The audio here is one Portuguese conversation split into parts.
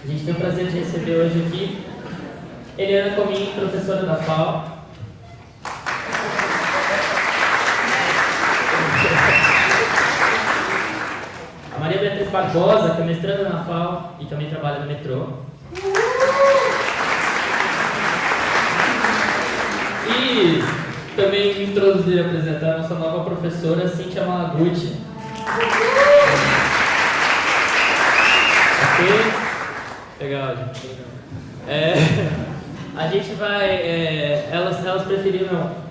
A gente tem o prazer de receber hoje aqui Eliana Comin, professora da FAO. A Maria Beatriz Barbosa, que é mestranda na FAO e também trabalha no metrô. E também introduzir e apresentar a nossa nova professora, Cíntia Malaguti. Ok? Legal, gente. A gente vai... elas preferiram...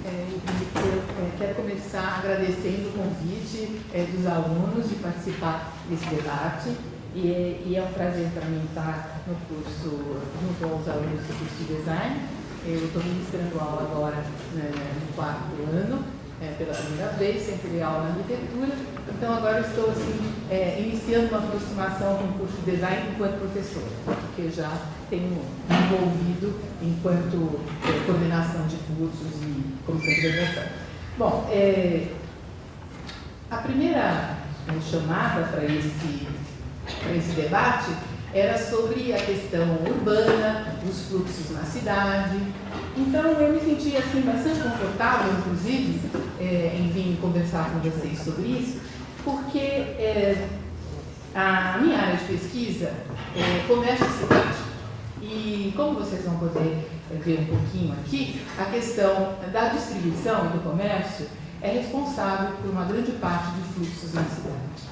Eu quero começar agradecendo o convite dos alunos de participar desse debate. E é um prazer para mim estar no curso, junto aos alunos do curso de design. Eu estou ministrando aula agora no 4º ano, pela primeira vez, sempre dei aula na arquitetura. Então agora eu estou assim, iniciando uma aproximação com o curso de design enquanto professora, porque já tenho me envolvido enquanto coordenação de cursos e comissão de graduação. Bom, a primeira chamada para esse debate era sobre a questão urbana, os fluxos na cidade. Então eu me senti assim, bastante confortável, inclusive, em vir conversar com vocês sobre isso, porque a minha área de pesquisa é comércio e cidade. E como vocês vão poder ver um pouquinho aqui, a questão da distribuição do comércio é responsável por uma grande parte de fluxos na cidade.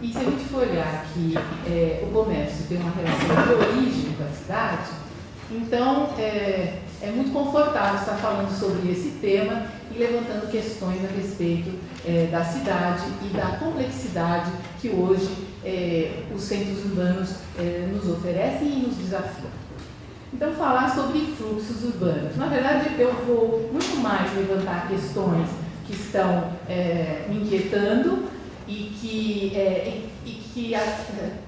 E se a gente for olhar que o comércio tem uma relação de origem com a cidade, então é muito confortável estar falando sobre esse tema e levantando questões a respeito da cidade e da complexidade que hoje os centros urbanos nos oferecem e nos desafiam. Então, falar sobre fluxos urbanos. Na verdade, eu vou muito mais levantar questões que estão me inquietando e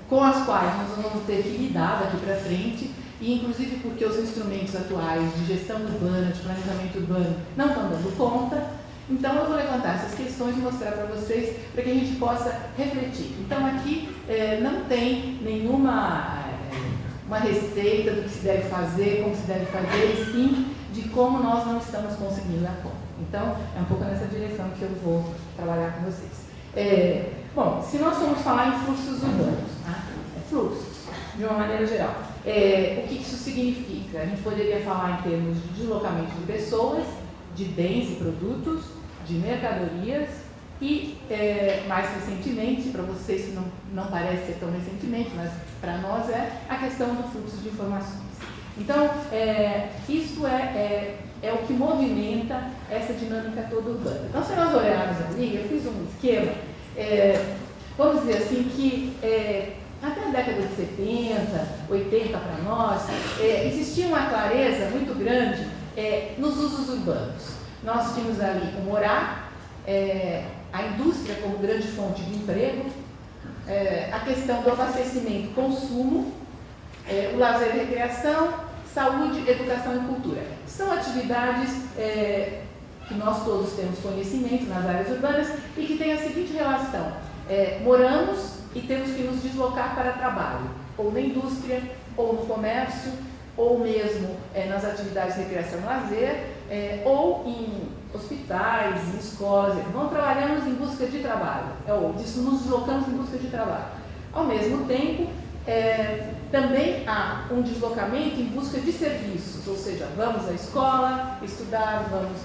com as quais nós vamos ter que lidar daqui para frente, e inclusive porque os instrumentos atuais de gestão urbana, de planejamento urbano, não estão dando conta. Então eu vou levantar essas questões e mostrar para vocês, para que a gente possa refletir. Então aqui não tem nenhuma uma receita do que se deve fazer, como se deve fazer, e sim de como nós não estamos conseguindo dar conta. Então é um pouco nessa direção que eu vou trabalhar com vocês. Bom, se nós formos falar em fluxos urbanos, tá? Fluxos, de uma maneira geral, o que isso significa? A gente poderia falar em termos de deslocamento de pessoas, de bens e produtos, de mercadorias e, mais recentemente, para vocês não parece ser tão recentemente, mas para nós a questão do fluxo de informações. Então, isso é o que movimenta essa dinâmica toda urbana. Então, se nós olharmos ali, eu fiz um esquema, vamos dizer assim, que até a década de 70, 80 para nós, existia uma clareza muito grande nos usos urbanos. Nós tínhamos ali o morar, a indústria como grande fonte de emprego, a questão do abastecimento, consumo, o lazer e recreação, saúde, educação e cultura. São atividades que nós todos temos conhecimento nas áreas urbanas e que têm a seguinte relação: moramos e temos que nos deslocar para trabalho, ou na indústria, ou no comércio, ou mesmo nas atividades de recreação e lazer, ou em hospitais, em escolas. Não trabalhamos em busca de trabalho, ou nos deslocamos em busca de trabalho. Ao mesmo tempo, também há um deslocamento em busca de serviços, ou seja, vamos à escola estudar, vamos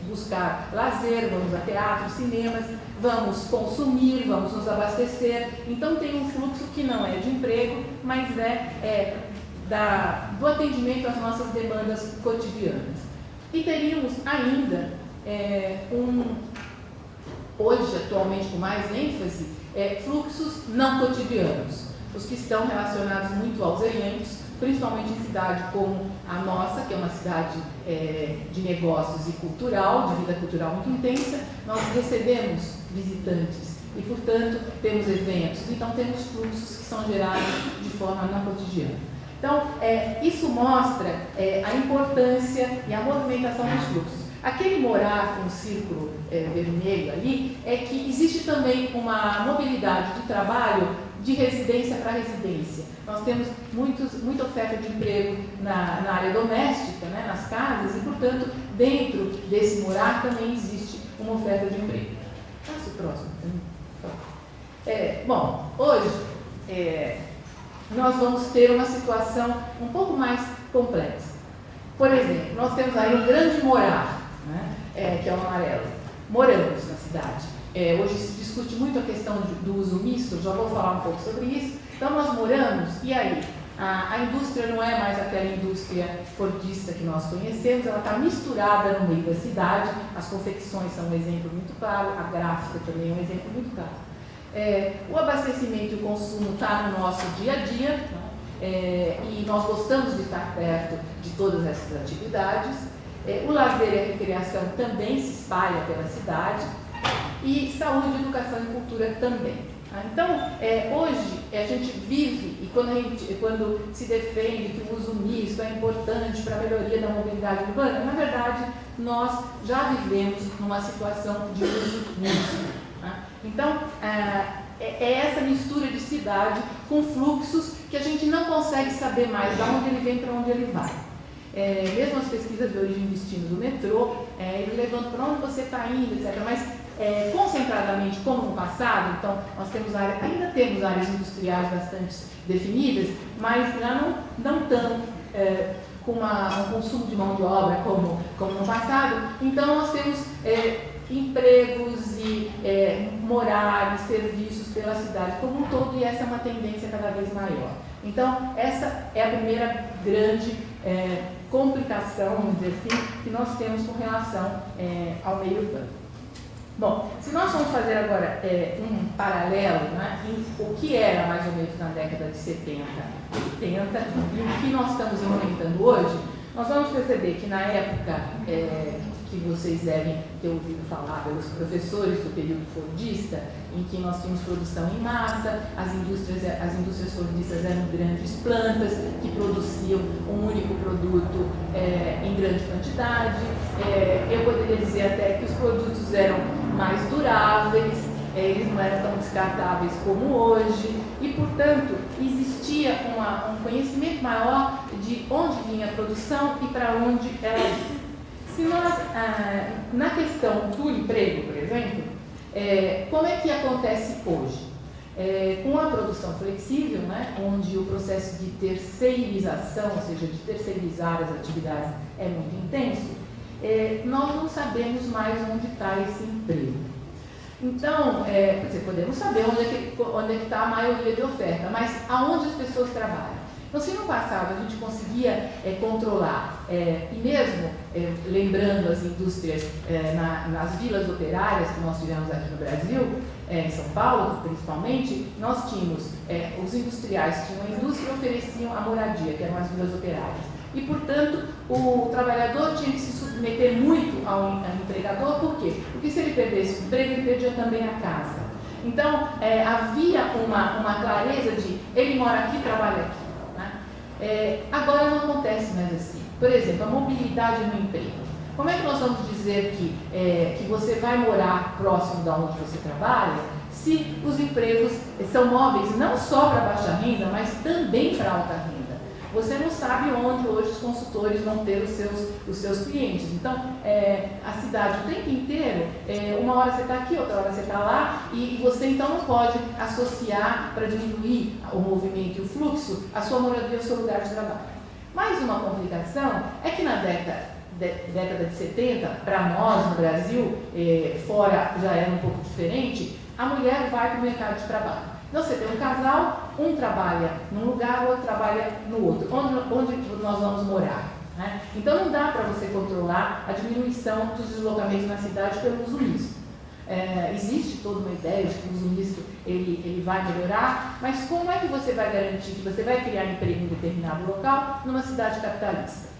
buscar lazer, vamos a teatro, cinemas, vamos consumir, vamos nos abastecer. Então tem um fluxo que não é de emprego, mas do atendimento às nossas demandas cotidianas. E teríamos ainda hoje, atualmente com mais ênfase, fluxos não cotidianos, os que estão relacionados muito aos eventos, principalmente em cidade como a nossa, que é uma cidade de negócios e cultural, de vida cultural muito intensa. Nós recebemos visitantes e, portanto, temos eventos, então temos fluxos que são gerados de forma não cotidiana. Então, isso mostra a importância e a movimentação dos fluxos. Aquele morar com o círculo vermelho ali é que existe também uma mobilidade de trabalho de residência para residência. Nós temos muita oferta de emprego na área doméstica, né, nas casas, e, portanto, dentro desse morar também existe uma oferta de emprego. Passa o próximo. Bom, hoje nós vamos ter uma situação um pouco mais complexa. Por exemplo, nós temos aí um grande morar, né, que é o amarelo. Moramos na cidade. Hoje se discute muito a questão do uso misto, já vou falar um pouco sobre isso. Então nós moramos, e aí? A indústria não é mais aquela indústria fordista que nós conhecemos, ela está misturada no meio da cidade. As confecções são um exemplo muito claro, a gráfica também é um exemplo muito claro. O abastecimento e o consumo está no nosso dia a dia, né? E nós gostamos de estar perto de todas essas atividades. O lazer e a recreação também se espalha pela cidade. E saúde, educação e cultura também. Então, hoje a gente vive, e quando se defende que o uso misto é importante para a melhoria da mobilidade urbana, na verdade, nós já vivemos numa situação de uso misto. Então, é essa mistura de cidade com fluxos que a gente não consegue saber mais de onde ele vem para onde ele vai. Mesmo as pesquisas de origem e destino do metrô, eles levantam para onde você está indo, etc. Mas concentradamente, como no passado, então nós temos ainda temos áreas industriais bastante definidas, mas já não tão com um consumo de mão de obra como no passado. Então nós temos empregos e morar e serviços pela cidade como um todo, e essa é uma tendência cada vez maior. Então essa é a primeira grande complicação, vamos dizer assim, que nós temos com relação ao meio urbano. Bom, se nós vamos fazer agora um paralelo, né, em o que era mais ou menos na década de 70 e 80 e o que nós estamos enfrentando hoje, nós vamos perceber que na época que vocês devem ter ouvido falar pelos professores do período fordista, em que nós tínhamos produção em massa, as indústrias fordistas eram grandes plantas que produziam um único produto em grande quantidade. Eu poderia dizer até que os produtos eram mais duráveis, eles não eram tão descartáveis como hoje, e, portanto, existia um conhecimento maior de onde vinha a produção e para onde ela ia. Se nós, na questão do emprego, por exemplo, como é que acontece hoje? Com a produção flexível, né, onde o processo de terceirização, ou seja, de terceirizar as atividades é muito intenso, nós não sabemos mais onde está esse emprego. Então, quer dizer, podemos saber onde é que está a maioria de oferta, mas aonde as pessoas trabalham? Então, se no passado a gente conseguia controlar, e mesmo lembrando as indústrias nas vilas operárias que nós tivemos aqui no Brasil, em São Paulo principalmente, nós tínhamos, os industriais tinham a indústria e ofereciam a moradia, que eram as vilas operárias. E, portanto, o trabalhador tinha que se submeter muito ao empregador. Por quê? Porque se ele perdesse o emprego, ele perdia também a casa. Então, havia uma clareza de ele mora aqui, trabalha aqui. Agora não acontece mais assim. Por exemplo, a mobilidade no emprego. Como é que nós vamos dizer que você vai morar próximo de onde você trabalha, se os empregos são móveis não só para baixa renda, mas também para alta renda? Você não sabe onde hoje os consultores vão ter os seus clientes. Então, a cidade o tempo inteiro, uma hora você está aqui, outra hora você está lá, e você então não pode associar, para diminuir o movimento e o fluxo, a sua moradia ao seu lugar de trabalho. Mais uma complicação é que na década de 70, para nós no Brasil, fora já era um pouco diferente, a mulher vai para o mercado de trabalho. Então você tem um casal, um trabalha num lugar, o outro trabalha no outro. Onde nós vamos morar? Né? Então não dá para você controlar a diminuição dos deslocamentos na cidade pelo uso misto. Existe toda uma ideia de que o uso misto ele vai melhorar, mas como é que você vai garantir que você vai criar emprego em determinado local numa cidade capitalista?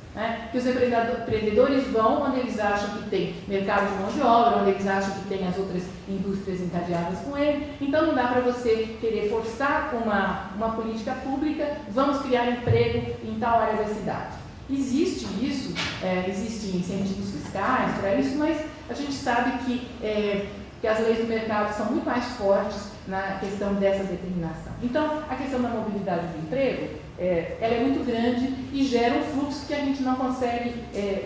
Que os empreendedores vão onde eles acham que tem mercado de mão de obra, onde eles acham que tem as outras indústrias encadeadas com ele. Então não dá para você querer forçar uma política pública, vamos criar emprego em tal área da cidade. Existe isso, existem incentivos fiscais para isso, mas a gente sabe que as leis do mercado são muito mais fortes na questão dessa determinação. Então, a questão da mobilidade do emprego, ela é muito grande e gera um fluxo que a gente não consegue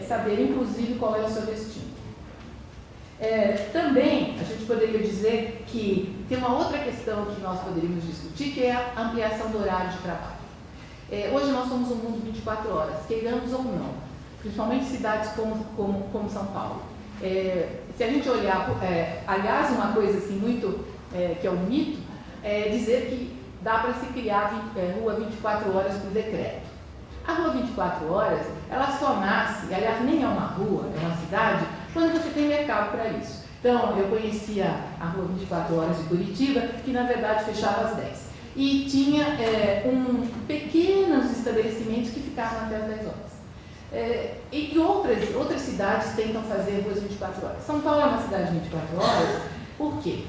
saber, inclusive, qual é o seu destino. Também, a gente poderia dizer que tem uma outra questão que nós poderíamos discutir, que é a ampliação do horário de trabalho. Hoje nós somos um mundo 24 horas, queiramos ou não, principalmente cidades como São Paulo. Se a gente olhar, aliás, uma coisa assim muito, que é um mito, é dizer que dá para se criar rua 24 horas por decreto. A rua 24 horas, ela só nasce, aliás, nem é uma rua, é uma cidade, quando você tem mercado para isso. Então, eu conhecia a rua 24 horas de Curitiba, que na verdade fechava às 10. E tinha pequenos estabelecimentos que ficavam até as 10 horas. E outras cidades tentam fazer ruas 24 horas. São Paulo é uma cidade de 24 horas, por quê?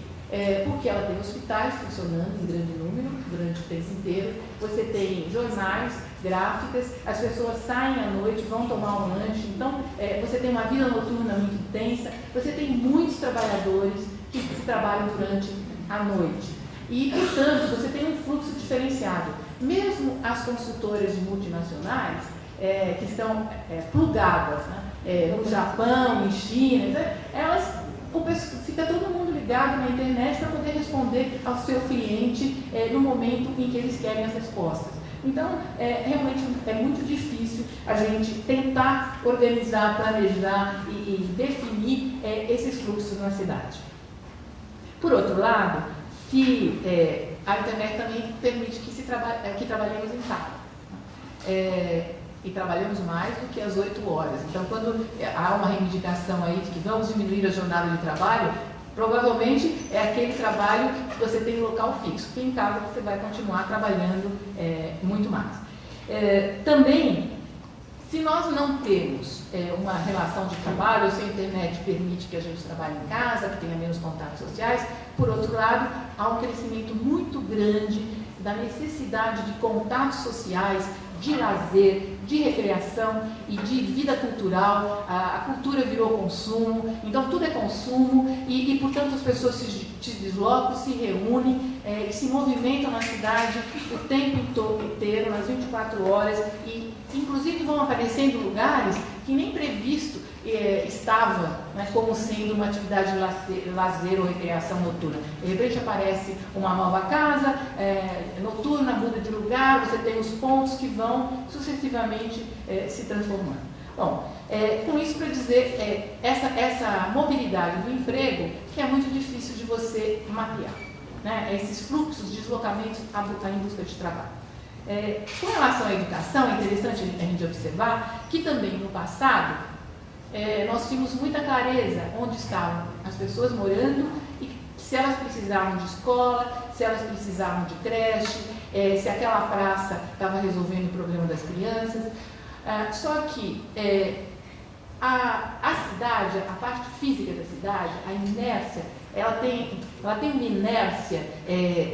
Porque ela tem hospitais funcionando em grande número, durante o tempo inteiro, você tem jornais, gráficas, as pessoas saem à noite, vão tomar um lanche, então você tem uma vida noturna muito intensa, você tem muitos trabalhadores que trabalham durante a noite. E, portanto, você tem um fluxo diferenciado. Mesmo as consultoras de multinacionais, que estão plugadas, né, no Japão, em China, elas fica todo mundo ligado na internet para poder responder ao seu cliente no momento em que eles querem as respostas. Então, realmente é muito difícil a gente tentar organizar, planejar e definir esses fluxos na cidade. Por outro lado, a internet também permite que trabalhemos em casa. E trabalhamos mais do que as 8 horas. Então, quando há uma reivindicação aí de que vamos diminuir a jornada de trabalho, provavelmente é aquele trabalho que você tem um local fixo, porque em casa você vai continuar trabalhando muito mais. Também, se nós não temos uma relação de trabalho, se a internet permite que a gente trabalhe em casa, que tenha menos contatos sociais, por outro lado, há um crescimento muito grande da necessidade de contatos sociais, de lazer, de recreação e de vida cultural. A cultura virou consumo, então tudo é consumo e portanto, as pessoas se deslocam, se reúnem e se movimentam na cidade o tempo inteiro, nas 24 horas e inclusive vão aparecendo lugares que nem previsto estava, né, como sendo uma atividade de lazer ou recreação noturna. De repente aparece uma nova casa noturna, muda de lugar, você tem os pontos que vão sucessivamente se transformando. Bom, com isso para dizer essa mobilidade do emprego que é muito difícil de você mapear, né, esses fluxos de deslocamentos em busca de trabalho. Com relação à educação, é interessante a gente observar que também no passado nós tínhamos muita clareza onde estavam as pessoas morando e se elas precisavam de escola, se elas precisavam de creche, se aquela praça estava resolvendo o problema das crianças. Só que a cidade, a parte física da cidade, a inércia, ela tem uma inércia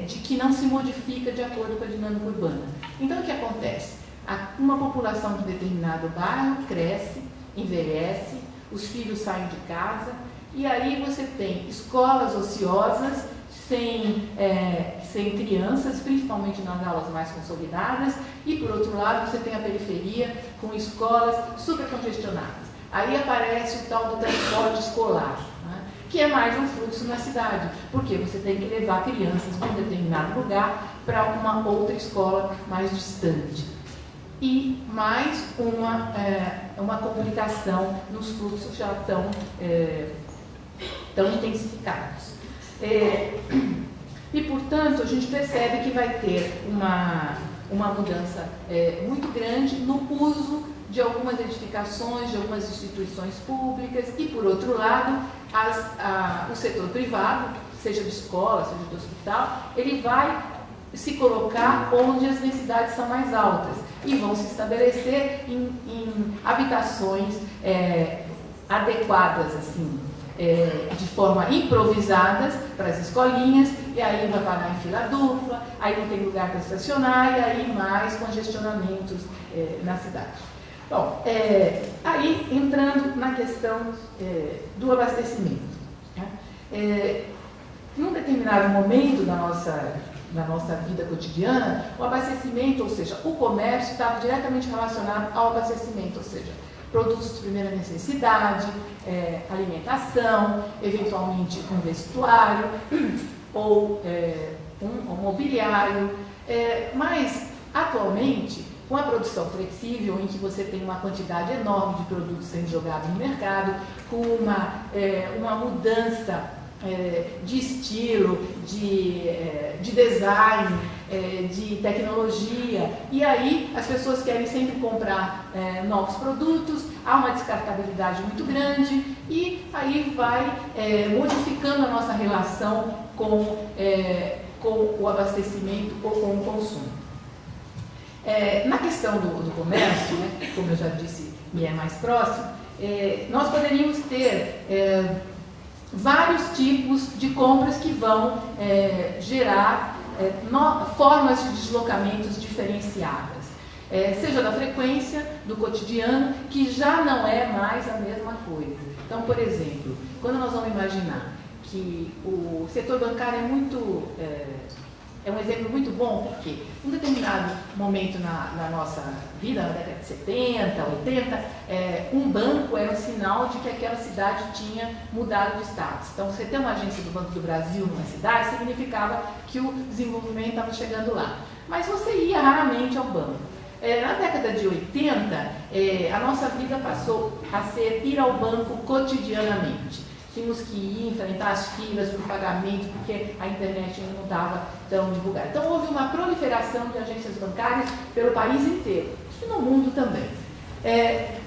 de que não se modifica de acordo com a dinâmica urbana. Então, o que acontece? Uma população de determinado bairro cresce, envelhece, os filhos saem de casa e aí você tem escolas ociosas sem crianças, principalmente nas aulas mais consolidadas, e por outro lado você tem a periferia com escolas super congestionadas. Aí aparece o tal do transporte escolar, né, que é mais um fluxo na cidade, porque você tem que levar crianças para um determinado lugar para uma outra escola mais distante. E mais uma complicação nos fluxos já tão intensificados. E, portanto, a gente percebe que vai ter uma mudança muito grande no uso de algumas edificações, de algumas instituições públicas e, por outro lado, o setor privado, seja de escola, seja de hospital, ele vai se colocar onde as necessidades são mais altas e vão se estabelecer em habitações adequadas, assim, de forma improvisadas para as escolinhas, e aí vai parar em fila dupla, aí não tem lugar para estacionar, e aí mais congestionamentos na cidade. Bom, aí entrando na questão do abastecimento, né? num determinado momento da nossa vida cotidiana, o abastecimento, ou seja, o comércio estava diretamente relacionado ao abastecimento, ou seja, produtos de primeira necessidade, alimentação, eventualmente um vestuário ou um mobiliário, mas atualmente, com a produção flexível, em que você tem uma quantidade enorme de produtos sendo jogados no mercado, com uma mudança de estilo, de design, de tecnologia, e aí as pessoas querem sempre comprar novos produtos, há uma descartabilidade muito grande, e aí vai modificando a nossa relação com o abastecimento ou com o consumo. Na questão do comércio, né, como eu já disse, me é mais próximo, nós poderíamos ter vários tipos de compras que vão gerar formas de deslocamentos diferenciadas, seja da frequência, do cotidiano, que já não é mais a mesma coisa. Então, por exemplo, quando nós vamos imaginar que o setor bancário é um exemplo muito bom, porque em um determinado momento na nossa vida, na década de 70, 80, um banco era um sinal de que aquela cidade tinha mudado de status. Então, você ter uma agência do Banco do Brasil numa cidade significava que o desenvolvimento estava chegando lá. Mas você ia raramente ao banco. Na década de 80, a nossa vida passou a ser ir ao banco cotidianamente. Tínhamos que ir enfrentar as filas para o pagamento, porque a internet ainda não estava tão divulgada. Então, houve uma proliferação de agências bancárias pelo país inteiro, e no mundo também.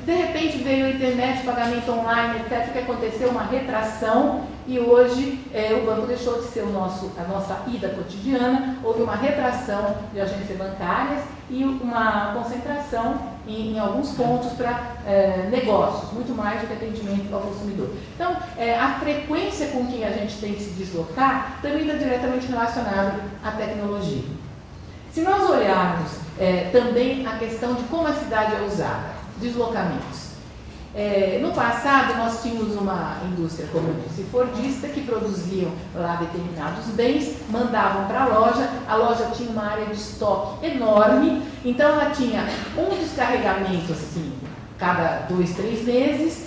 De repente veio a internet, pagamento online, etc., que aconteceu uma retração, e hoje o banco deixou de ser a nossa ida cotidiana, houve uma retração de agências bancárias e uma concentração em alguns pontos para negócios, muito mais do que atendimento ao consumidor. Então, a frequência com que a gente tem que se deslocar também está diretamente relacionada à tecnologia. Se nós olharmos também a questão de como a cidade é usada, deslocamentos. No passado, nós tínhamos uma indústria, como eu disse, fordista, que produziam lá determinados bens, mandavam para a loja tinha uma área de estoque enorme, então ela tinha um descarregamento assim, cada 2, 3 meses,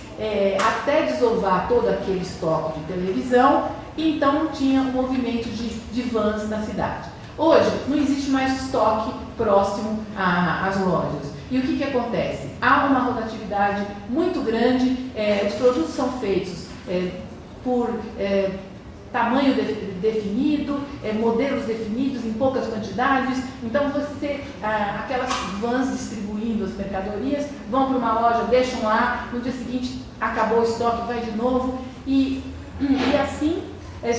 até desovar todo aquele estoque de televisão, e então tinha um movimento de vans na cidade. Hoje, não existe mais estoque próximo às lojas. E o que acontece? Há uma rotatividade muito grande, os produtos são feitos por tamanho definido, modelos definidos em poucas quantidades, então aquelas vans distribuindo as mercadorias, vão para uma loja, deixam lá, no dia seguinte acabou o estoque, vai de novo, e assim,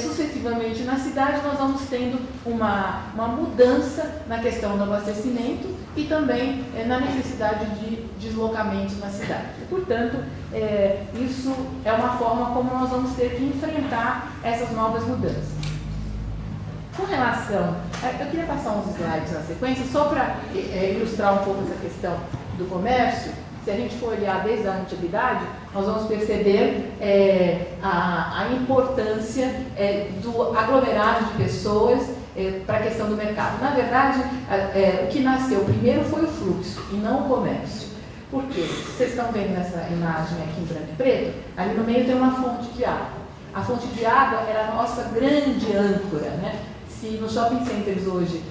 sucessivamente na cidade, nós vamos tendo uma mudança na questão do abastecimento e também na necessidade de deslocamentos na cidade. E, portanto, isso é uma forma como nós vamos ter que enfrentar essas novas mudanças. Com relação... eu queria passar uns slides na sequência, só para ilustrar um pouco essa questão do comércio. Se a gente for olhar desde a antiguidade, nós vamos perceber a importância do aglomerado de pessoas para a questão do mercado. Na verdade, o que nasceu primeiro foi o fluxo e não o comércio. Por quê? Vocês estão vendo nessa imagem aqui em branco e preto? Ali no meio tem uma fonte de água. A fonte de água era a nossa grande âncora, né? Se nos shopping centers hoje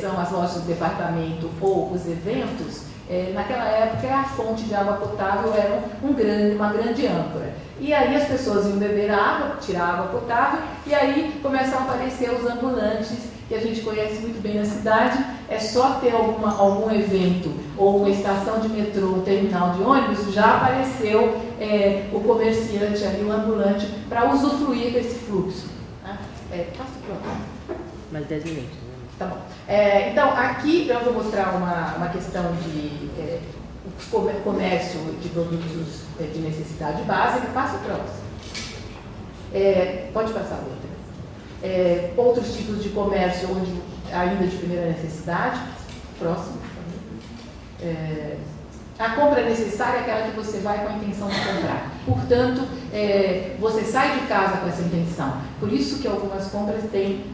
são as lojas de departamento ou os eventos, naquela época a fonte de água potável era uma grande âncora. E aí as pessoas iam beber água, tirar água potável, e aí começam a aparecer os ambulantes, que a gente conhece muito bem na cidade. É só ter algum evento, ou uma estação de metrô, um terminal de ônibus, já apareceu o comerciante ali, o ambulante, para usufruir desse fluxo. Passa o próximo. Mais 10 minutos. Tá bom. Então, aqui eu vou mostrar uma questão de comércio de produtos de necessidade básica. Passa o próximo. Pode passar outra. Outros tipos de comércio ainda de primeira necessidade. Próximo. A compra necessária é aquela que você vai com a intenção de comprar. Portanto, você sai de casa com essa intenção. Por isso que algumas compras têm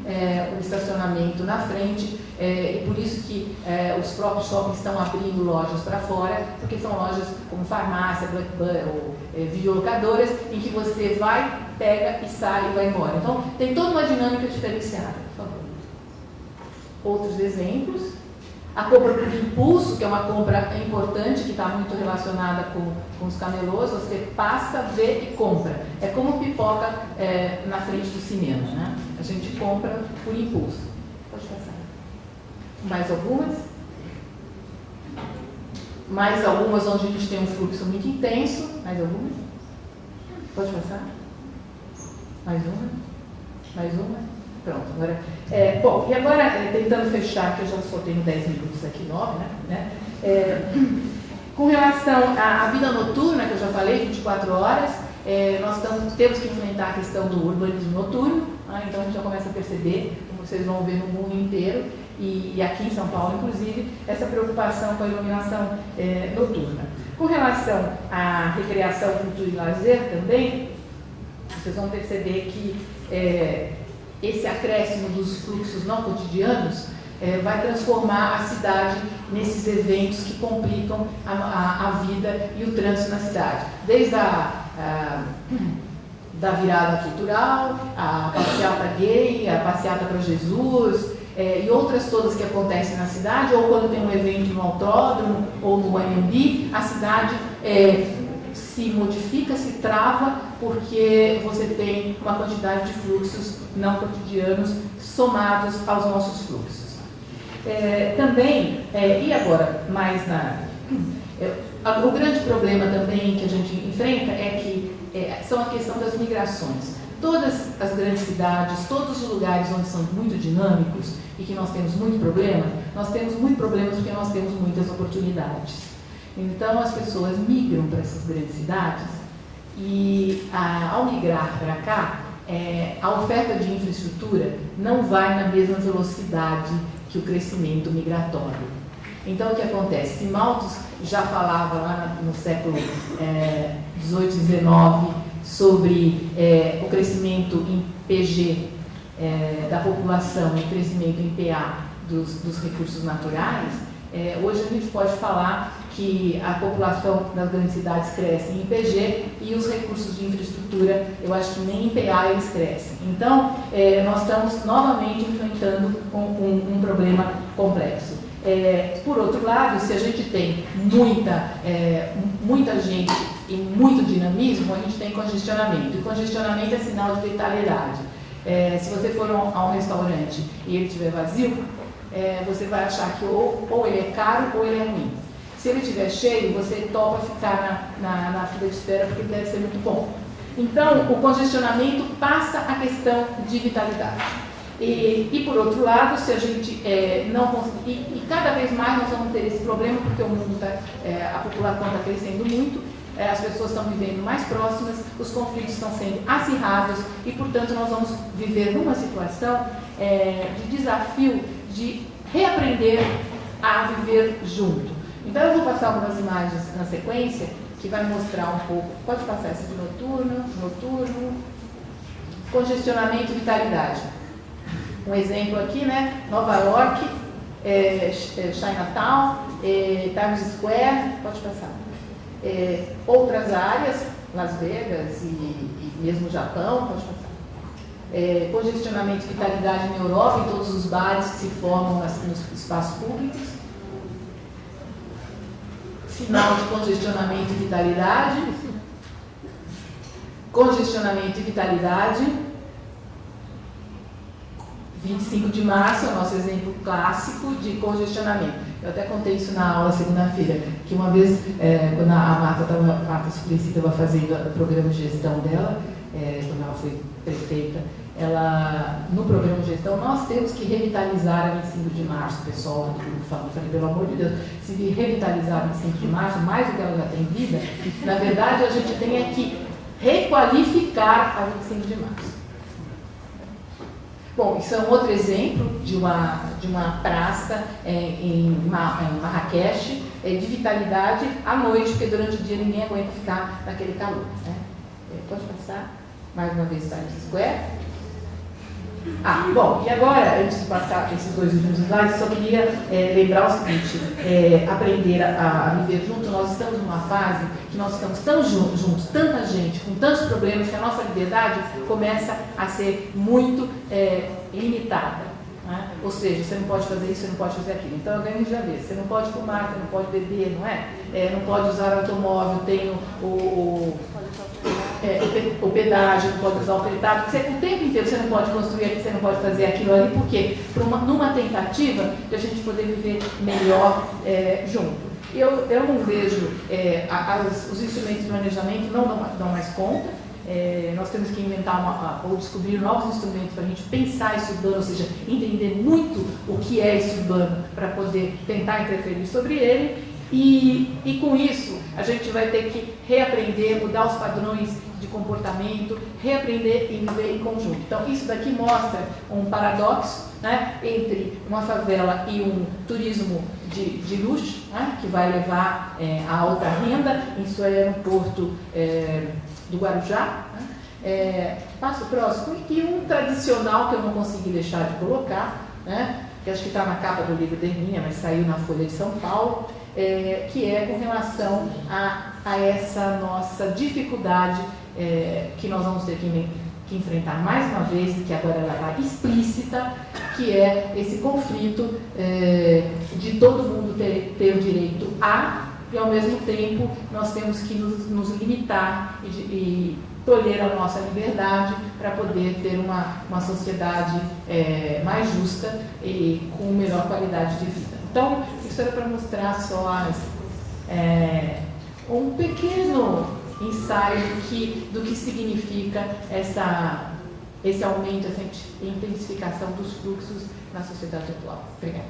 o estacionamento na frente, e por isso que os próprios shoppings estão abrindo lojas para fora, porque são lojas como farmácia, ou videolocadoras, em que você vai, pega e sai e vai embora. Então, tem toda uma dinâmica diferenciada, por favor. Outros exemplos. A compra por impulso, que é uma compra importante, que está muito relacionada com os camelôs, você passa, vê e compra. É como pipoca na frente do cinema, né? A gente compra por impulso. Pode passar. Mais algumas? Mais algumas onde a gente tem um fluxo muito intenso. Mais algumas? Pode passar? Mais uma? Mais uma? Pronto, agora. Bom, e agora, tentando fechar, que eu já só tenho 10 minutos aqui, 9, né? Com relação à vida noturna, que eu já falei, 24 horas, nós temos que enfrentar a questão do urbanismo noturno, então a gente já começa a perceber, como vocês vão ver no mundo inteiro, e aqui em São Paulo, inclusive, essa preocupação com a iluminação noturna. Com relação à recreação, cultura e lazer também, vocês vão perceber que esse acréscimo dos fluxos não cotidianos vai transformar a cidade nesses eventos que complicam a vida e o trânsito na cidade. Desde da virada cultural, a passeata gay, a passeata para Jesus, e outras todas que acontecem na cidade, ou quando tem um evento no autódromo ou no Anhembi, a cidade se modifica, se trava, porque você tem uma quantidade de fluxos não cotidianos somados aos nossos fluxos. Também, e agora, mais o grande problema também que a gente enfrenta é que são a questão das migrações. Todas as grandes cidades, todos os lugares onde são muito dinâmicos e que nós temos muito problema, nós temos muito problemas porque nós temos muitas oportunidades. Então, as pessoas migram para essas grandes cidades e, ao migrar para cá, a oferta de infraestrutura não vai na mesma velocidade que o crescimento migratório. Então, o que acontece? Se Malthus já falava lá no século XVIII, XIX sobre o crescimento em PG da população e o crescimento em PA dos recursos naturais, hoje a gente pode falar que a população das grandes cidades cresce em PG e os recursos de infraestrutura, eu acho que nem em PA eles crescem. Então, nós estamos novamente enfrentando um problema complexo. Por outro lado, se a gente tem muita gente e muito dinamismo, a gente tem congestionamento. E congestionamento é sinal de vitalidade. Se você for a um restaurante e ele estiver vazio, você vai achar que ou ele é caro ou ele é ruim. Se ele estiver cheio, você topa ficar na fila de espera porque deve ser muito bom. Então, o congestionamento passa a questão de vitalidade. E por outro lado, se a gente não conseguir, e cada vez mais nós vamos ter esse problema porque o mundo a população está crescendo muito, as pessoas estão vivendo mais próximas, os conflitos estão sendo acirrados e, portanto, nós vamos viver numa situação de desafio de reaprender a viver junto. Então, eu vou passar algumas imagens na sequência que vai mostrar um pouco. Pode passar essa de noturno, congestionamento e vitalidade. Um exemplo aqui, né? Nova York, Chinatown, Times Square, pode passar. Outras áreas, Las Vegas e mesmo Japão, pode passar. Congestionamento e vitalidade na Europa, em todos os bares que se formam nos espaços públicos. Sinal de congestionamento e vitalidade. Congestionamento e vitalidade. 25 de março é o nosso exemplo clássico de congestionamento. Eu até contei isso na aula segunda-feira, que uma vez, quando a Marta Suplicy estava fazendo o programa de gestão dela, quando ela foi prefeita, no programa de gestão, nós temos que revitalizar a 25 de março, pessoal, falei, pelo amor de Deus, se revitalizar a 25 de março, mais do que ela já tem vida, na verdade a gente tem que requalificar a 25 de março. Bom, isso é um outro exemplo de uma praça em Marrakech, de vitalidade à noite, porque durante o dia ninguém aguenta ficar naquele calor. Né? Pode passar mais uma vez Times Square. Bom, e agora, antes de passar esses dois últimos slides, só queria lembrar o seguinte, aprender a viver junto. Nós estamos numa fase que nós estamos tão juntos, tanta gente, com tantos problemas, que a nossa liberdade começa a ser muito limitada. Né? Ou seja, você não pode fazer isso, você não pode fazer aquilo. Então, a gente já vê, você não pode fumar, você não pode beber, não é? Não pode usar automóvel, tem o pedágio, não pode usar o fretado, porque o tempo inteiro você não pode construir aqui, você não pode fazer aquilo ali, por quê? Numa tentativa de a gente poder viver melhor junto. Eu não vejo, os instrumentos de planejamento não dão mais conta. Nós temos que inventar ou descobrir novos instrumentos para a gente pensar esse urbano, ou seja, entender muito o que é esse urbano para poder tentar interferir sobre ele. E com isso, a gente vai ter que reaprender, mudar os padrões de comportamento, reaprender e viver em conjunto. Então, isso daqui mostra um paradoxo, né, entre uma favela e um turismo de luxo, né, que vai levar a alta renda. Isso é no porto do Guarujá. Né. Passo o próximo. E um tradicional que eu não consegui deixar de colocar, né, que acho que está na capa do livro da Hermínia, mas saiu na Folha de São Paulo, que é com relação a essa nossa dificuldade que nós vamos ter que enfrentar mais uma vez, que agora ela está explícita, que é esse conflito de todo mundo ter o direito a, e ao mesmo tempo nós temos que nos limitar e tolher a nossa liberdade para poder ter uma sociedade mais justa e com melhor qualidade de vida. Então, isso era para mostrar só um pequeno ensaio do que significa esse aumento, essa intensificação dos fluxos na sociedade atual. Obrigada.